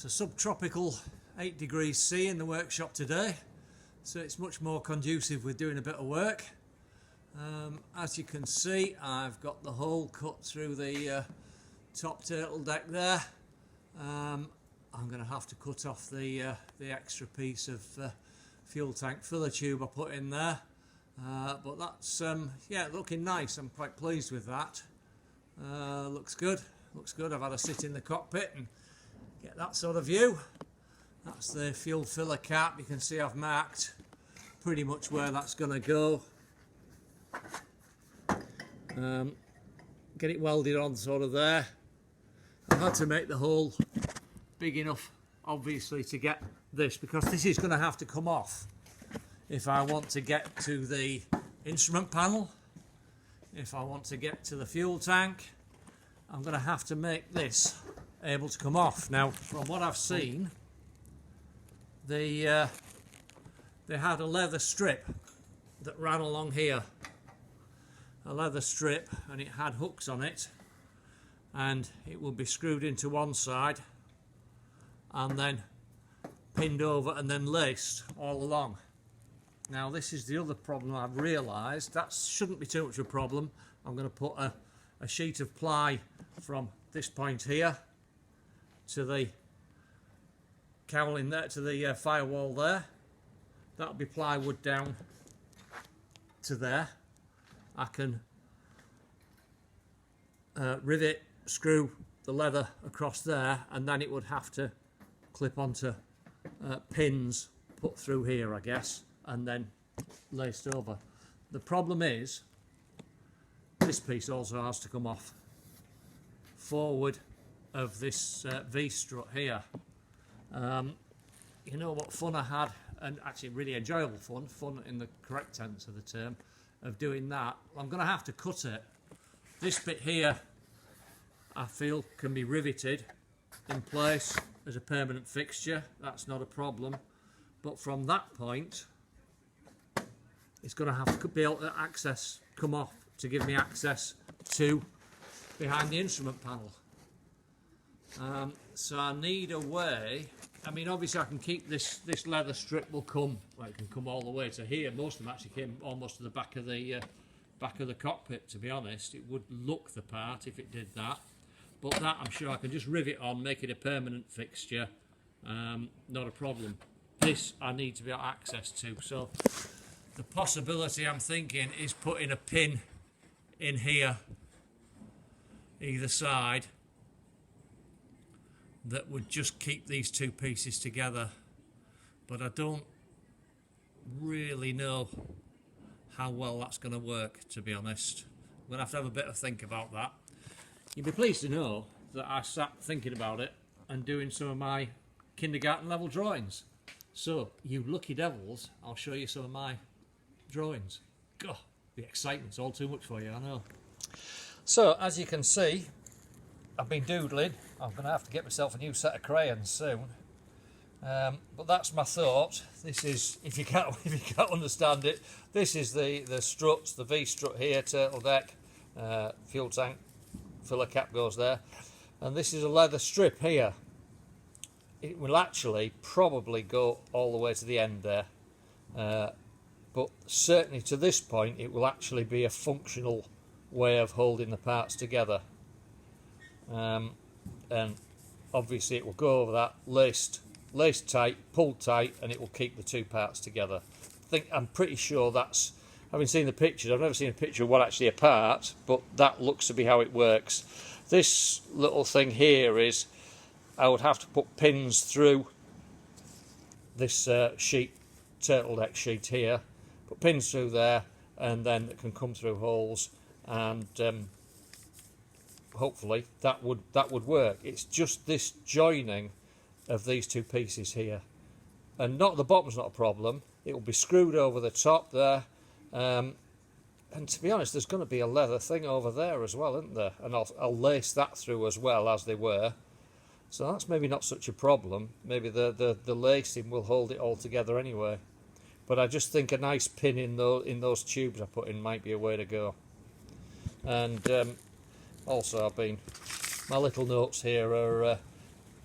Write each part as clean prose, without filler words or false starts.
It's a subtropical 8 degrees C in the workshop today, so it's much more conducive with doing a bit of work. As you can see, I've got the hole cut through the top turtle deck there. I'm going to have to cut off the extra piece of fuel tank filler tube I put in there, but that's yeah, looking nice. I'm quite pleased with that. Looks good. I've had a sit in the cockpit and get that sort of view. That's the fuel filler cap. You can see I've marked pretty much where that's going to go. Get it welded on sort of there. I've had to make the hole big enough obviously to get this, because this is going to have to come off if I want to get to the instrument panel, if I want to get to the fuel tank. I'm going to have to make this able to come off. Now, from what I've seen, they had a leather strip that ran along here, a leather strip, and it had hooks on it, and it will be screwed into one side and then pinned over and then laced all along. Now, this is the other problem I've realised. That shouldn't be too much of a problem. I'm going to put a sheet of ply from this point here to the cowling there, to the firewall there. That'll be plywood down to there. I can rivet, screw the leather across there, and then it would have to clip onto pins put through here, I guess, and then laced over. The problem is this piece also has to come off forward of this V-strut here. You know what fun I had, and actually really enjoyable fun in the correct sense of the term, of doing that. I'm going to have to cut it. This bit here I feel can be riveted in place as a permanent fixture. That's not a problem, but from that point it's going to have to be able to come off to give me access to behind the instrument panel. So I need a way. I mean, obviously I can keep this leather strip will come, well, it can come all the way to here. Most of them actually came almost to the back of the cockpit, to be honest. It would look the part if it did that, but that I'm sure I can just rivet on, make it a permanent fixture. Not a problem. This I need to be able to access to, so the possibility I'm thinking is putting a pin in here either side that would just keep these two pieces together, but I don't really know how well that's going to work, to be honest. I'm going to have a bit of think about that. You'll be pleased to know that I sat thinking about it and doing some of my kindergarten level drawings. So, you lucky devils, I'll show you some of my drawings. God, the excitement's all too much for you, I know. So, as you can see, I've been doodling. I'm going to have to get myself a new set of crayons soon. But that's my thought. This is, if you can't understand it, this is the struts, the V-strut here, turtle deck, fuel tank, filler cap goes there, and this is a leather strip here. It will actually probably go all the way to the end there, but certainly to this point it will actually be a functional way of holding the parts together. And obviously it will go over that, laced tight, pulled tight, and it will keep the two parts together. I'm pretty sure that's, having seen the pictures, I've never seen a picture of one actually apart, but that looks to be how it works. This little thing here is, I would have to put pins through this sheet, turtle deck sheet here, put pins through there, and then it can come through holes, and hopefully that would work. It's just this joining of these two pieces here, and not the bottom's not a problem. It will be screwed over the top there, and to be honest, there's going to be a leather thing over there as well, isn't there? And I'll lace that through as well, as they were. So that's maybe not such a problem. Maybe the lacing will hold it all together anyway. But I just think a nice pin in those tubes I put in might be a way to go. And also, my little notes here are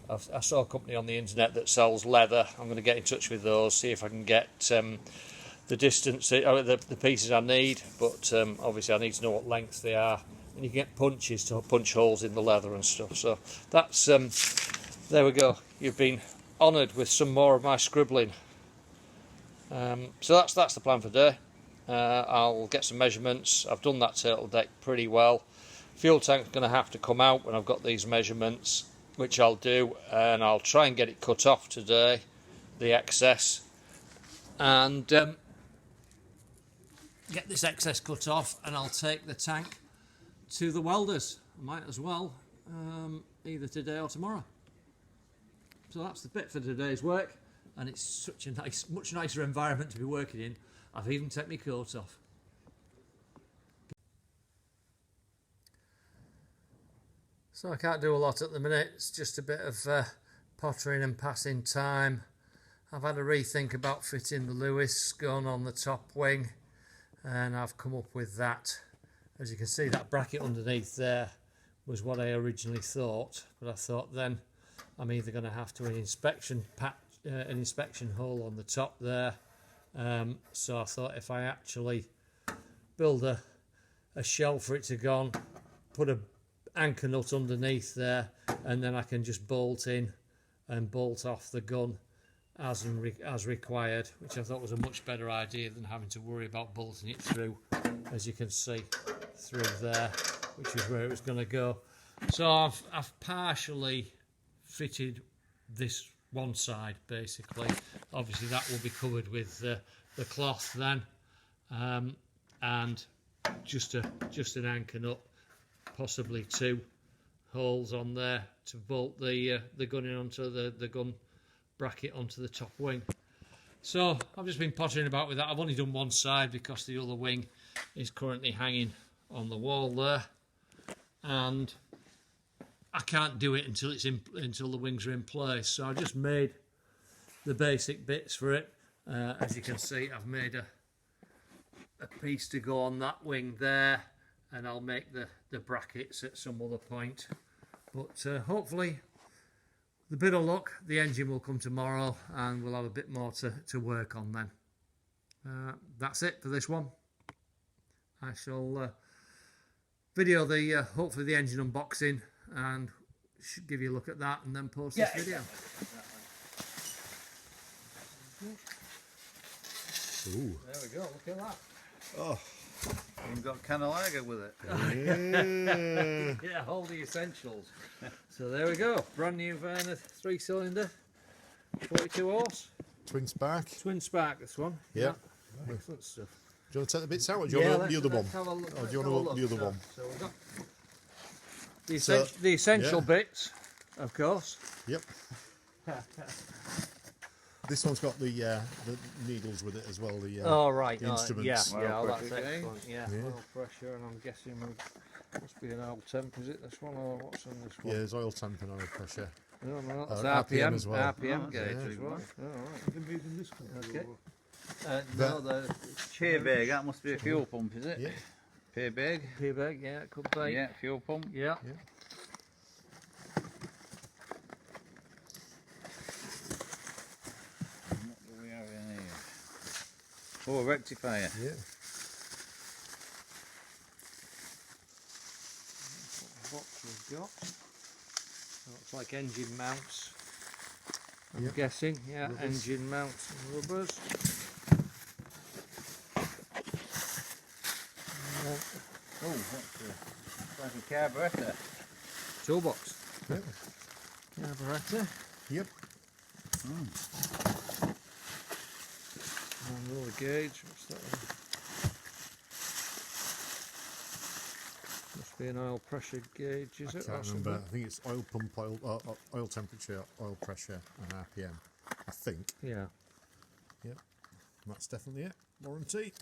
I saw a company on the internet that sells leather. I'm going to get in touch with those, see if I can get the distance, the pieces I need, but obviously I need to know what length they are. And you can get punches to punch holes in the leather and stuff. So that's, there we go. You've been honoured with some more of my scribbling. So that's the plan for today. I'll get some measurements. I've done that turtle deck pretty well. Fuel tank's going to have to come out when I've got these measurements, which I'll do, and I'll try and get it cut off today, the excess, and get this excess cut off, and I'll take the tank to the welders. I might as well, either today or tomorrow. So that's the bit for today's work, and it's such a much nicer environment to be working in. I've even taken my coat off. So I can't do a lot at the minute, it's just a bit of pottering and passing time. I've had a rethink about fitting the Lewis gun on the top wing, and I've come up with that. As you can see, that bracket underneath there was what I originally thought, but I thought then I'm either going to have to an inspection hole on the top there. So I thought if I actually build a shell for it to go on, put a anchor nut underneath there, and then I can just bolt in and bolt off the gun as required, which I thought was a much better idea than having to worry about bolting it through, as you can see, through there, which is where it was going to go. So I've partially fitted this one side, basically. Obviously that will be covered with the cloth then, and just an anchor nut, possibly 2 holes on there to bolt the gun in onto the gun bracket onto the top wing. So I've just been pottering about with that. I've only done one side because the other wing is currently hanging on the wall there, and I can't do it until until the wings are in place. So I just made the basic bits for it. As you can see, I've made a piece to go on that wing there, and I'll make the brackets at some other point. But hopefully, with a bit of luck, the engine will come tomorrow and we'll have a bit more to work on then. That's it for this one. I shall video hopefully the engine unboxing, and should give you a look at that and then post this video. Ooh. There we go, look at that. Oh, You've got Canalaga with it. Yeah, all the essentials. So there we go, brand new Verner 3-cylinder, 42 horse. twin spark. Twin spark, this one. Yeah. Excellent stuff. Do you want to take the bits out, or do you want the other one? Or do you want the other one? So we've got the essential bits, of course. Yep. This one's got the needles with it as well. The right. the instruments. Yeah, Oil that's pressure, excellent. Yeah, oil pressure, and I'm guessing it must be an oil temp. Is it this one, or what's in this one? Yeah, there's oil temp and oil pressure. No, that's RPM as well. RPM gauge yeah. as well. Alright. Okay. No, the chair bag, that must be a fuel pump, is it? Yeah. Chair bag. Peer bag, yeah, it could be. Yeah, fuel pump. Yeah. What do we have in here? Oh, a rectifier. Yeah. What we've got. Looks like engine mounts. I'm Yep. guessing, yeah, Rubbers. engine mounts and rubbers. Oh, what's this? Like a carburettor. Toolbox. Yep. Carburettor. Yep. And roller gauge. What's that one? Must be an oil pressure gauge, is I it? can't or remember. something? I think it's oil pump, oil temperature, oil pressure, and RPM. I think. Yeah. Yep. That's definitely it. Warranty.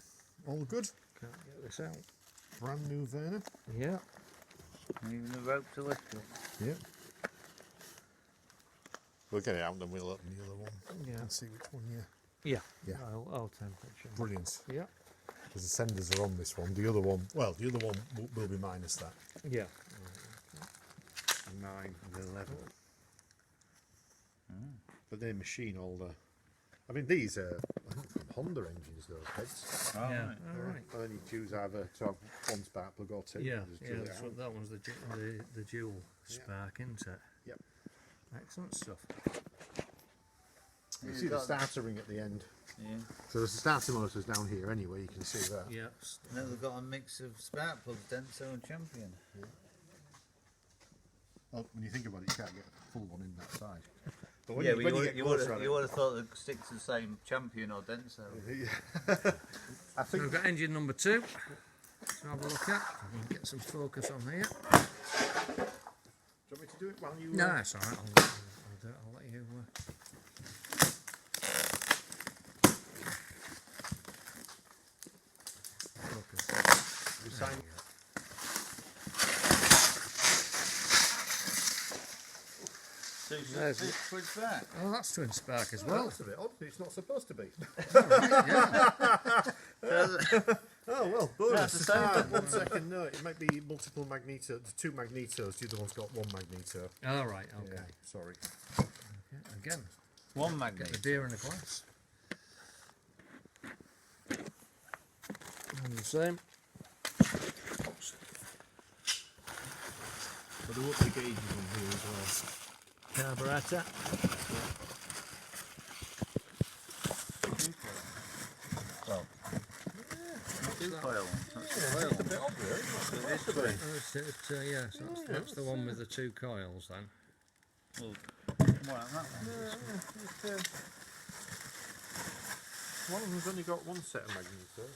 All good. Can't get this out. Brand new Verner. Yeah. Even the rope to lift it. Yep. We'll get it out and then we'll open the other one Yeah. and see which one. Yeah. Yeah. Oil temperature. Brilliant. Yeah. Because the senders are on this one. The other one, well, the other one will be minus that. Yeah. 9 and 11. but they machine all the. I mean, these are I think from Honda engines. Those heads. Oh, Yeah. right. All right. And then you choose either to have one spark plug or two. Yeah, Just yeah. drill it That's out. what, that one's the dual spark, isn't it? Yep. Excellent stuff. You see the starter ring at the end. Yeah. So there's the starter motors down here anyway. You can see that. Yeah. Now they've got a mix of spark plugs, Denso and Champion. Well, when you think about it, you can't get a full one in that side. But when Yeah, you, but when you get closer on you would have thought they'd stick to the same Champion or Denso. it, I So think we've got engine number 2 to have a look at. We can get some focus on here. Do you want me to do it while you? No, it's alright. I'll do it. I'll let you. Focus. You sign. There's it. Twin spark. Oh, that's twin spark as Well, well. that's a bit odd. It's not supposed to be. Yeah. Oh well, bonus. That's the same. 1 second. No, it might be multiple magneto. The 2 magnetos. The other one's got 1 magneto. All right. Okay. Yeah, sorry. Okay, again, One get magnet. the beer in a glass. And the same. But there won't be gauges on here as well. Carburetor. Well, two coil. That's the coil. It's a bit odd, really. It is to be. Yeah, so that's the one with the 2 coils then. Well, more like that one. One of them's only got 1 set of magnetos.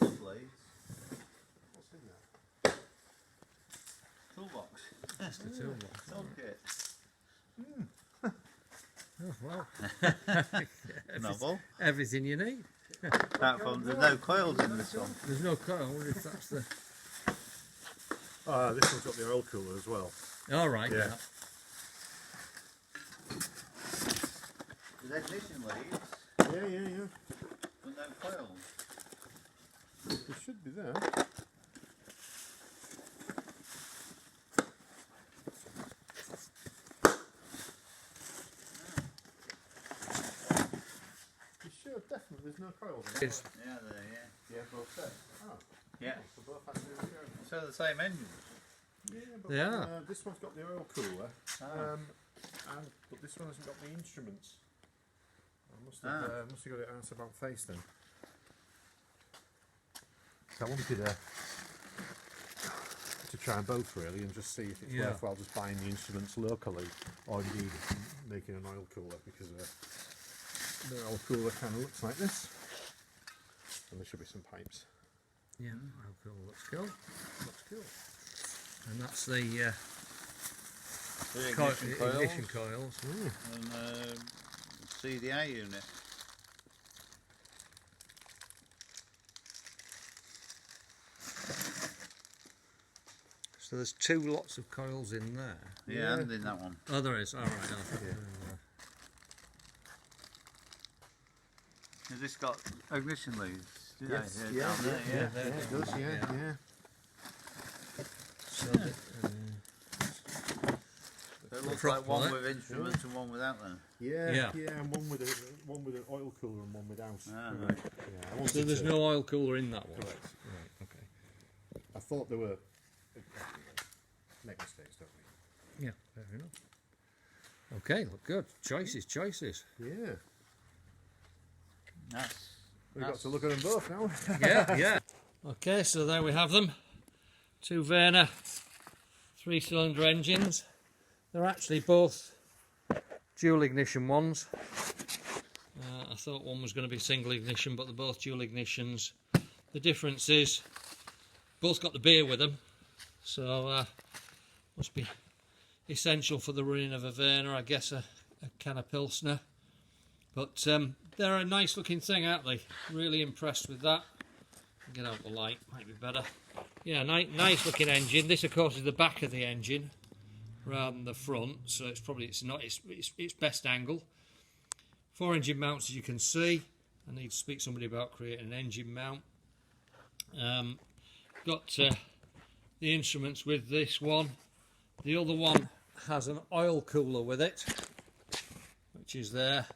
Blades. What's in there? Toolbox. That's the toolbox. Toolkit. Oh, well, Novel. everything you need. Apart from there's no coils in this one. There's no coil if that's the. This one's got the oil cooler as well. All right. Yeah. There's ignition leads, Yeah. but no coils. It should be there. You sure definitely there's no coils in it? It's, Yeah, there, Yeah, both sets. Oh, yeah. so both actually go. So the same engine. Yeah, but They are. this one's got the oil cooler, Ah. but this one hasn't got the instruments. I must have got it answer about face then. So I wanted to try both really and just see if it's Yeah. worthwhile just buying the instruments locally or indeed making an oil cooler, because the oil cooler kind of looks like this, and there should be some pipes. yeah, oh, cool. Looks cool. Looks cool. And that's the The ignition coils. and CDA unit. So there's 2 lots of coils in there. Yeah, and in that one. Oh, there is. All right. Has this got ignition leads? Yes, Yeah, down there, yeah. there it does, yeah. So It looks Front like one light. with instruments and one without them. Yeah, Yeah. and one with an oil cooler and one without. Ah, Yeah, right. I wanted so there's to- no oil cooler in that one. Correct. Right. Okay. I thought there were. Make mistakes, don't Yeah. Fair enough. Okay. Look good. Choices. we? Yeah. That's, We've got to look at them both now. Yeah. Okay. So there we have them. 2 Verner 3-cylinder engines. They're actually both dual ignition ones. I thought one was going to be single ignition, but they're both dual ignitions. The difference is both got the beer with them, so must be essential for the running of a Verner, I guess a can of Pilsner. But they're a nice looking thing, aren't they? Really impressed with that. Get out the light, might be better. Yeah, nice looking engine. This of course is the back of the engine rather than the front, so it's probably it's best angle. 4 engine mounts, as you can see. I need to speak to somebody about creating an engine mount. Got the instruments with this one. The other one has an oil cooler with it, which is there,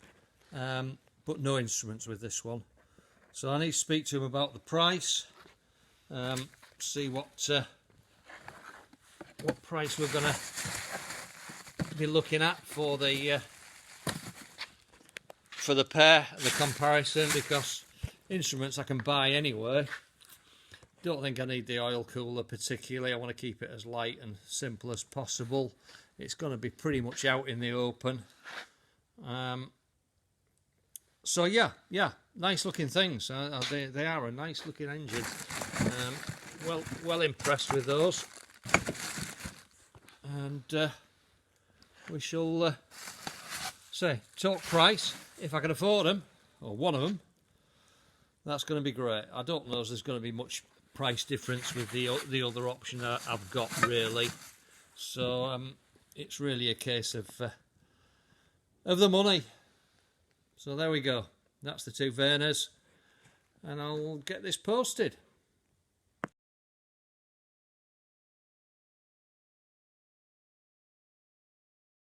but no instruments with this one. So I need to speak to him about the price, see what price we're going to be looking at for the pair, the comparison, because instruments I can buy anyway. Don't think I need the oil cooler particularly. I want to keep it as light and simple as possible. It's going to be pretty much out in the open. So yeah, nice looking things. They are a nice looking engine. Well impressed with those. And we shall talk price if I can afford them, or one of them. That's going to be great. I don't know if there's going to be much price difference with the other option that I've got, really. So it's really a case of the money. So there we go. That's the two Verners, and I'll get this posted.